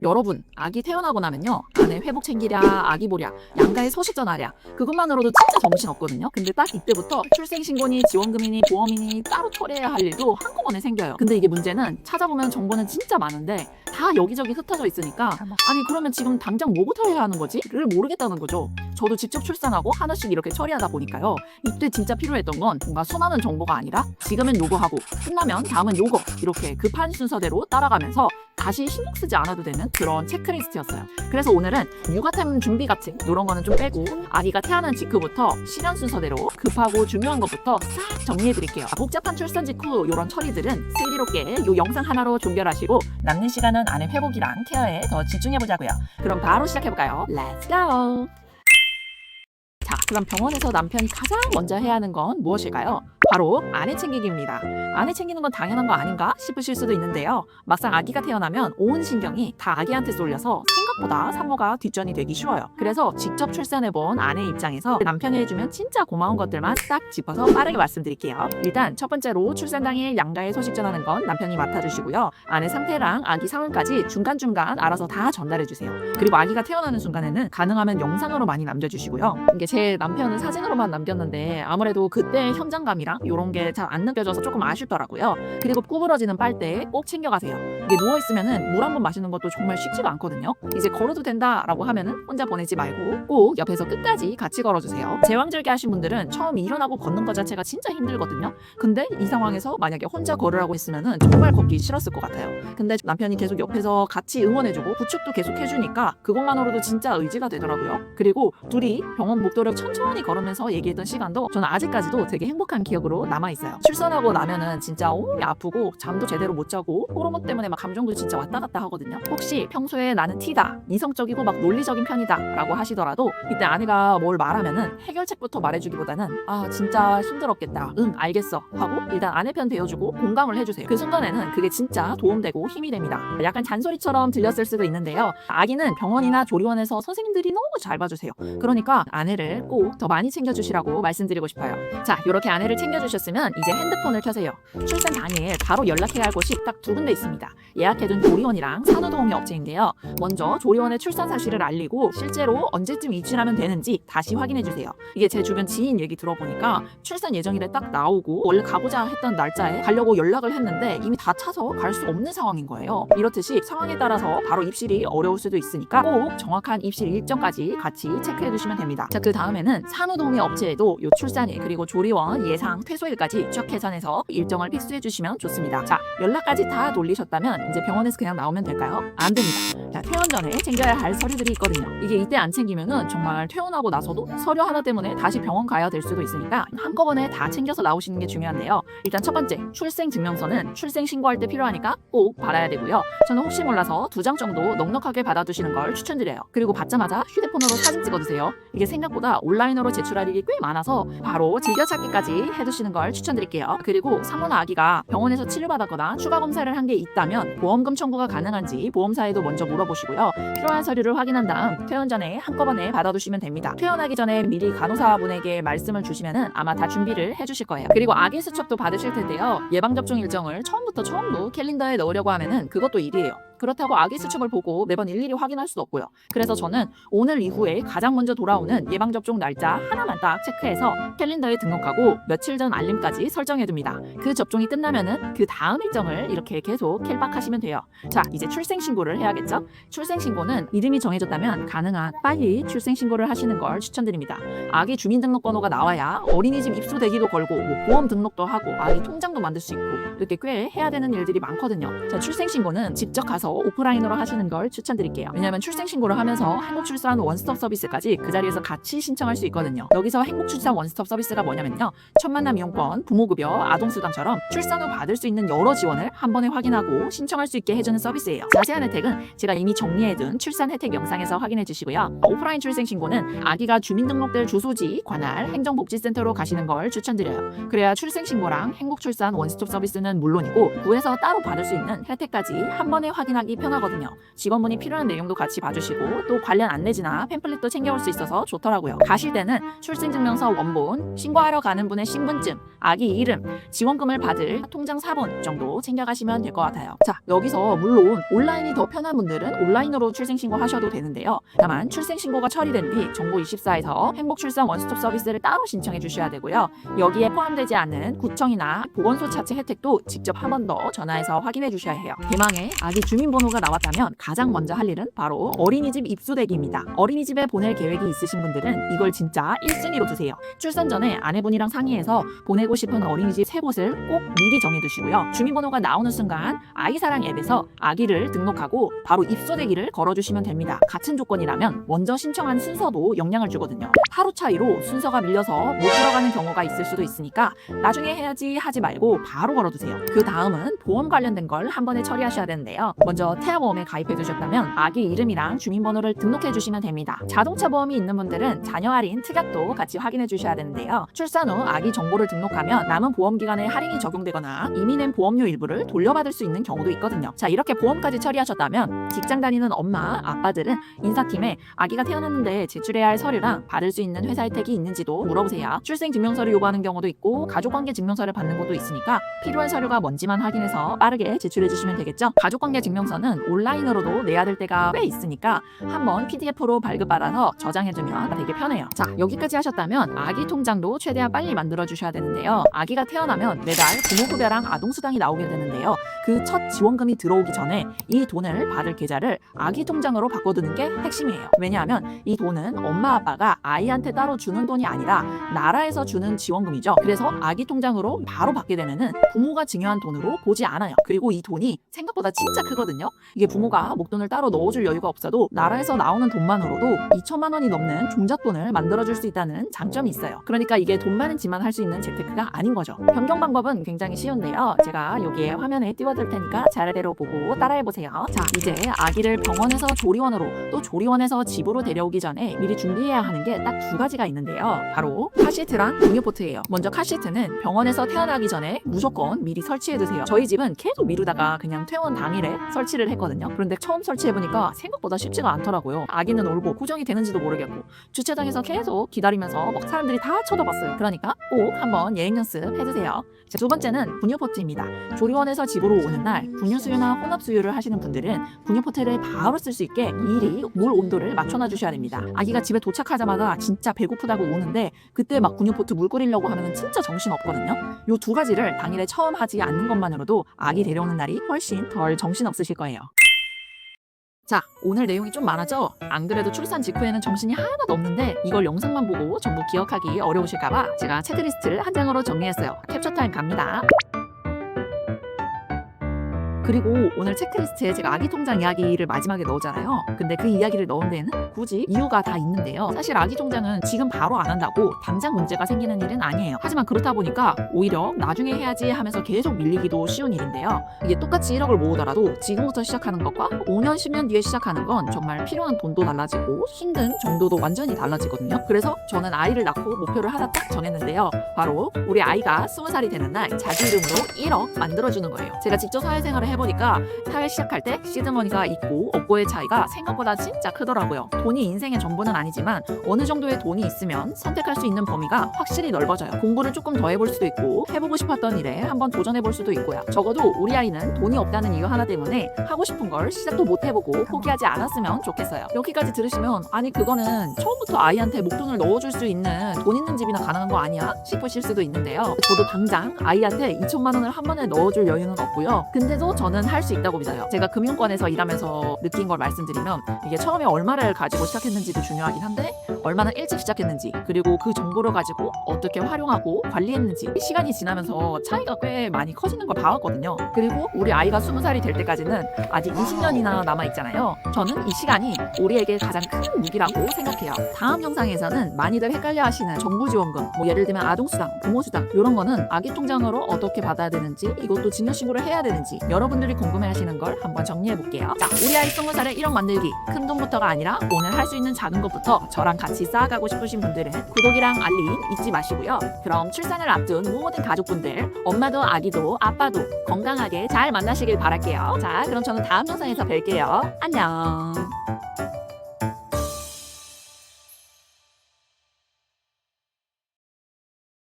여러분, 아기 태어나고 나면요, 아내 회복 챙기랴, 아기 보랴, 양가에 소식 전하랴, 그것만으로도 진짜 정신없거든요. 근데 딱 이때부터 출생신고니 지원금이니 보험이니 따로 처리해야 할 일도 한꺼번에 생겨요. 근데 이게 문제는 찾아보면 정보는 진짜 많은데 다 여기저기 흩어져 있으니까 아니 그러면 지금 당장 뭐부터 해야 하는 거지? 를 모르겠다는 거죠. 저도 직접 출산하고 하나씩 이렇게 처리하다 보니까요, 이때 진짜 필요했던 건 뭔가 수많은 정보가 아니라 지금은 요거 하고 끝나면 다음은 요거, 이렇게 급한 순서대로 따라가면서 다시 신경 쓰지 않아도 되는 그런 체크리스트였어요. 그래서 오늘은 육아템 준비 같은 이런 거는 좀 빼고 아기가 태어난 직후부터 실현 순서대로 급하고 중요한 것부터 싹 정리해 드릴게요. 복잡한 출산 직후 이런 처리들은 슬기롭게 요 영상 하나로 종결하시고 남는 시간은 아내 회복이랑 케어에 더 집중해 보자고요. 그럼 바로 시작해 볼까요? Let's go! 자, 그럼 병원에서 남편이 가장 먼저 해야 하는 건 무엇일까요? 바로 아내 챙기기입니다. 아내 챙기는 건 당연한 거 아닌가 싶으실 수도 있는데요. 막상 아기가 태어나면 온 신경이 다 아기한테 쏠려서 생각보다 산모가 뒷전이 되기 쉬워요. 그래서 직접 출산해본 아내 입장에서 남편이 해주면 진짜 고마운 것들만 딱 짚어서 빠르게 말씀드릴게요. 일단 첫 번째로 출산 당일 양가에 소식 전하는 건 남편이 맡아주시고요. 아내 상태랑 아기 상황까지 중간중간 알아서 다 전달해주세요. 그리고 아기가 태어나는 순간에는 가능하면 영상으로 많이 남겨주시고요. 이게 제 남편은 사진으로만 남겼는데 아무래도 그때 현장감이랑 이런 게 잘 안 느껴져서 조금 아쉽더라고요. 그리고 구부러지는 빨대 꼭 챙겨가세요. 이게 누워있으면은 물 한 번 마시는 것도 정말 쉽지가 않거든요. 이제 걸어도 된다라고 하면은 혼자 보내지 말고 꼭 옆에서 끝까지 같이 걸어주세요. 제왕절개 하신 분들은 처음 일어나고 걷는 것 자체가 진짜 힘들거든요. 근데 이 상황에서 만약에 혼자 걸으라고 했으면은 정말 걷기 싫었을 것 같아요. 근데 남편이 계속 옆에서 같이 응원해주고 부축도 계속 해주니까 그것만으로도 진짜 의지가 되더라고요. 그리고 둘이 병원 복도를 천천히 걸으면서 얘기했던 시간도 저는 아직까지도 되게 행복한 기억으로 남아있어요. 출산하고 나면은 진짜 온몸이 아프고 잠도 제대로 못 자고 호르몬 때문에 막 감정도 진짜 왔다 갔다 하거든요. 혹시 평소에 나는 T다, 이성적이고 막 논리적인 편이다 라고 하시더라도 이때 아내가 뭘 말하면은 해결책부터 말해주기보다는 아 진짜 힘들었겠다, 응 알겠어 하고 일단 아내 편 되어주고 공감을 해주세요. 그 순간에는 그게 진짜 도움되고 힘이 됩니다. 약간 잔소리처럼 들렸을 수도 있는데요, 아기는 병원이나 조리원에서 선생님들이 너무 잘 봐주세요. 그러니까 아내를 꼭 더 많이 챙겨주시라고 말씀드리고 싶어요. 자, 이렇게 아내를 챙겨주셨으면 이제 핸드폰을 켜세요. 출산 당일 바로 연락해야 할 곳이 딱 두 군데 있습니다. 예약해둔 조리원이랑 산후도우미 업체인데요. 먼저 조리원의 출산 사실을 알리고 실제로 언제쯤 입실하면 되는지 다시 확인해주세요. 이게 제 주변 지인 얘기 들어보니까 출산 예정일에 딱 나오고 원래 가보자 했던 날짜에 가려고 연락을 했는데 이미 다 차서 갈 수 없는 상황인 거예요. 이렇듯이 상황에 따라서 바로 입실이 어려울 수도 있으니까 꼭 정확한 입실 일정까지 같이 체크해두시면 됩니다. 자, 그 다음에는 산후도우미 업체에도 요 출산일 그리고 조리원 예상 퇴소일까지 쭉 계산해서 일정을 필수해주시면 좋습니다. 자, 연락까지 다 돌리셨다면 이제 병원에서 그냥 나오면 될까요? 안 됩니다. 자, 퇴원 전에 챙겨야 할 서류들이 있거든요. 이게 이때 안 챙기면은 정말 퇴원하고 나서도 서류 하나 때문에 다시 병원 가야 될 수도 있으니까 한꺼번에 다 챙겨서 나오시는 게 중요한데요. 일단 첫 번째, 출생 증명서는 출생 신고할 때 필요하니까 꼭 받아야 되고요. 저는 혹시 몰라서 2장 정도 넉넉하게 받아두시는 걸 추천드려요. 그리고 받자마자 휴대폰으로 사진 찍어두세요. 이게 생각보다 온라인으로 제출할 일이 꽤 많아서 바로 즐겨찾기까지 해두시는 걸 추천드릴게요. 그리고 산모나 아기가 병원에서 치료받았거나 추가 검사를 한 게 있다면 보험금 청구가 가능한지 보험사에도 먼저 물어보시고요. 필요한 서류를 확인한 다음 퇴원 전에 한꺼번에 받아두시면 됩니다. 퇴원하기 전에 미리 간호사분에게 말씀을 주시면은 아마 다 준비를 해주실 거예요. 그리고 아기 수첩도 받으실 텐데요. 예방접종 일정을 처음부터 전부 캘린더에 넣으려고 하면은 그것도 일이에요. 그렇다고 아기 수첩을 보고 매번 일일이 확인할 수도 없고요. 그래서 저는 오늘 이후에 가장 먼저 돌아오는 예방접종 날짜 하나만 딱 체크해서 캘린더에 등록하고 며칠 전 알림까지 설정해둡니다. 그 접종이 끝나면은 그 다음 일정을 이렇게 계속 캘박하시면 돼요. 자, 이제 출생신고를 해야겠죠? 출생신고는 이름이 정해졌다면 가능한 빨리 출생신고를 하시는 걸 추천드립니다. 아기 주민등록번호가 나와야 어린이집 입소대기도 걸고 뭐 보험 등록도 하고 아기 통장도 만들 수 있고 이렇게 꽤 해야 되는 일들이 많거든요. 자, 출생신고는 직접 가서 오프라인으로 하시는 걸 추천드릴게요. 왜냐하면 출생신고를 하면서 행복출산 원스톱 서비스까지 그 자리에서 같이 신청할 수 있거든요. 여기서 행복출산 원스톱 서비스가 뭐냐면요, 첫 만남 이용권, 부모급여, 아동수당처럼 출산 후 받을 수 있는 여러 지원을 한 번에 확인하고 신청할 수 있게 해주는 서비스예요. 자세한 혜택은 제가 이미 정리해둔 출산 혜택 영상에서 확인해 주시고요. 오프라인 출생신고는 아기가 주민등록될 주소지 관할 행정복지센터로 가시는 걸 추천드려요. 그래야 출생신고랑 행복출산 원스톱 서비스는 물론이고 구에서 따로 받을 수 있는 혜택까지 한 번에 확인할 확인하기 편하거든요. 직원분이 필요한 내용도 같이 봐주시고 또 관련 안내지나 팸플릿도 챙겨올 수 있어서 좋더라고요. 가실 때는 출생증명서 원본, 신고하러 가는 분의 신분증, 아기 이름, 지원금을 받을 통장 사본 정도 챙겨가시면 될 것 같아요. 자, 여기서 물론 온라인이 더 편한 분들은 온라인으로 출생신고 하셔도 되는데요. 다만 출생신고가 처리된 뒤 정보24에서 행복출산 원스톱 서비스를 따로 신청해 주셔야 되고요. 여기에 포함되지 않는 구청이나 보건소 자체 혜택도 직접 한 번 더 전화해서 확인해 주셔야 해요. 대망의 아기 주민번호가 나왔다면 가장 먼저 할 일은 바로 어린이집 입소대기입니다. 어린이집에 보낼 계획이 있으신 분들은 이걸 진짜 1순위로 두세요. 출산 전에 아내분이랑 상의해서 보내고 싶은 어린이집 3곳을 꼭 미리 정해두시고요. 주민번호가 나오는 순간 아이사랑 앱에서 아기를 등록하고 바로 입소대기를 걸어주시면 됩니다. 같은 조건이라면 먼저 신청한 순서도 영향을 주거든요. 하루 차이로 순서가 밀려서 못 들어가는 경우가 있을 수도 있으니까 나중에 해야지 하지 말고 바로 걸어두세요. 그 다음은 보험 관련된 걸 한 번에 처리하셔야 되는데요. 먼저 태아보험에 가입해 두셨다면 아기 이름이랑 주민번호를 등록해 주시면 됩니다. 자동차 보험이 있는 분들은 자녀 할인 특약도 같이 확인해 주셔야 되는데요. 출산 후 아기 정보를 등록하면 남은 보험 기간에 할인이 적용되거나 이미 낸 보험료 일부를 돌려받을 수 있는 경우도 있거든요. 자, 이렇게 보험까지 처리하셨다면 직장 다니는 엄마, 아빠들은 인사팀에 아기가 태어났는데 제출해야 할 서류랑 받을 수 있는 회사 혜택이 있는지도 물어보세요. 출생증명서를 요구하는 경우도 있고 가족관계 증명서를 받는 것도 있으니까 필요한 서류가 뭔지만 확인해서 빠르게 제출해 주시면 되겠죠. 가족관계 증명서는 온라인으로도 내야 될 때가 꽤 있으니까 한번 PDF로 발급받아서 저장해두면 되게 편해요. 자, 여기까지 하셨다면 아기 통장도 최대한 빨리 만들어 주셔야 되는데요. 아기가 태어나면 매달 부모급여랑 아동수당이 나오게 되는데요. 그 첫 지원금이 들어오기 전에 이 돈을 받을 계좌를 아기 통장으로 바꿔두는 게 핵심이에요. 왜냐하면 이 돈은 엄마 아빠가 아이한테 따로 주는 돈이 아니라 나라에서 주는 지원금이죠. 그래서 아기 통장으로 바로 받게 되면은 부모가 증여한 돈으로 보지 않아요. 그리고 이 돈이 생각보다 진짜 크거든요. 이게 부모가 목돈을 따로 넣어줄 여유가 없어도 나라에서 나오는 돈만으로도 2천만 원이 넘는 종잣돈을 만들어줄 수 있다는 장점이 있어요. 그러니까 이게 돈 많은 집만 할 수 있는 재테크가 아닌 거죠. 변경 방법은 굉장히 쉬운데요. 제가 여기에 화면에 띄워둘 테니까 차례대로 보고 따라해보세요. 자, 이제 아기를 병원에서 조리원으로 또 조리원에서 집으로 데려오기 전에 미리 준비해야 하는 게 딱 2가지가 있는데요. 바로 카시트랑 분유포트예요. 먼저 카시트는 병원에서 태어나기 전에 무조건 미리 설치해두세요. 저희 집은 계속 미루다가 그냥 퇴원 당일에 설치를 했거든요. 그런데 처음 설치해보니까 생각보다 쉽지가 않더라고요. 아기는 울고 고정이 되는지도 모르겠고 주차장에서 계속 기다리면서 막 사람들이 다 쳐다봤어요. 그러니까 꼭 한번 예행 연습 해주세요. 자, 2번째는 분유포트입니다. 조리원에서 집으로 오는 날 분유수유나 혼합수유를 하시는 분들은 분유포트를 바로 쓸 수 있게 미리 물 온도를 맞춰놔 주셔야 됩니다. 아기가 집에 도착하자마자 진짜 배고프다고 우는데 그때 막 분유포트 물 끓이려고 하면 진짜 정신없거든요. 요 2가지를 당일에 처음 하지 않는 것만으로도 아기 데려오는 날이 훨씬 덜 정신없으실 거예요. 자, 오늘 내용이 좀 많았죠? 안 그래도 출산 직후에는 정신이 하나도 없는데 이걸 영상만 보고 전부 기억하기 어려우실까봐 제가 체크리스트를 한 장으로 정리했어요. 캡처 타임 갑니다. 그리고 오늘 체크리스트에 제가 아기 통장 이야기를 마지막에 넣었잖아요. 근데 그 이야기를 넣은 데는 굳이 이유가 다 있는데요. 사실 아기 통장은 지금 바로 안 한다고 당장 문제가 생기는 일은 아니에요. 하지만 그렇다 보니까 오히려 나중에 해야지 하면서 계속 밀리기도 쉬운 일인데요. 이게 똑같이 1억을 모으더라도 지금부터 시작하는 것과 5년, 10년 뒤에 시작하는 건 정말 필요한 돈도 달라지고 힘든 정도도 완전히 달라지거든요. 그래서 저는 아이를 낳고 목표를 하나 딱 정했는데요. 바로 우리 아이가 20살이 되는 날 자기 이름으로 1억 만들어주는 거예요. 제가 직접 사회생활을 해보니까 사회 시작할 때 시드머니가 있고 없고의 차이가 생각보다 진짜 크더라고요. 돈이 인생의 전부는 아니지만 어느 정도의 돈이 있으면 선택할 수 있는 범위가 확실히 넓어져요. 공부를 조금 더 해볼 수도 있고 해보고 싶었던 일에 한번 도전해볼 수도 있고요. 적어도 우리 아이는 돈이 없다는 이유 하나 때문에 하고 싶은 걸 시작도 못 해보고 포기하지 않았으면 좋겠어요. 여기까지 들으시면 아니 그거는 처음부터 아이한테 목돈을 넣어줄 수 있는 돈 있는 집이나 가능한 거 아니야? 싶으실 수도 있는데요. 저도 당장 아이한테 2천만 원을 한 번에 넣어줄 여유는 없고요. 근데도 저는 할 수 있다고 믿어요. 제가 금융권에서 일하면서 느낀 걸 말씀드리면 이게 처음에 얼마를 가지고 시작했는지도 중요하긴 한데 얼마나 일찍 시작했는지 그리고 그 정보를 가지고 어떻게 활용하고 관리했는지 시간이 지나면서 차이가 꽤 많이 커지는 걸 봐왔거든요. 그리고 우리 아이가 20살이 될 때까지는 아직 20년이나 남아있잖아요. 저는 이 시간이 우리에게 가장 큰 무기라고 생각해요. 다음 영상에서는 많이들 헷갈려 하시는 정부 지원금, 뭐 예를 들면 아동수당, 부모수당 이런 거는 아기 통장으로 어떻게 받아야 되는지 이것도 증여신고를 해야 되는지 여러분 여러분들이 궁금해하시는 걸 한번 정리해볼게요. 자, 우리 아이 20살에 1억 만들기. 큰 돈부터가 아니라 오늘 할 수 있는 작은 것부터 저랑 같이 쌓아가고 싶으신 분들은 구독이랑 알림 잊지 마시고요. 그럼 출산을 앞둔 모든 가족분들, 엄마도 아기도 아빠도 건강하게 잘 만나시길 바랄게요. 자, 그럼 저는 다음 영상에서 뵐게요. 안녕.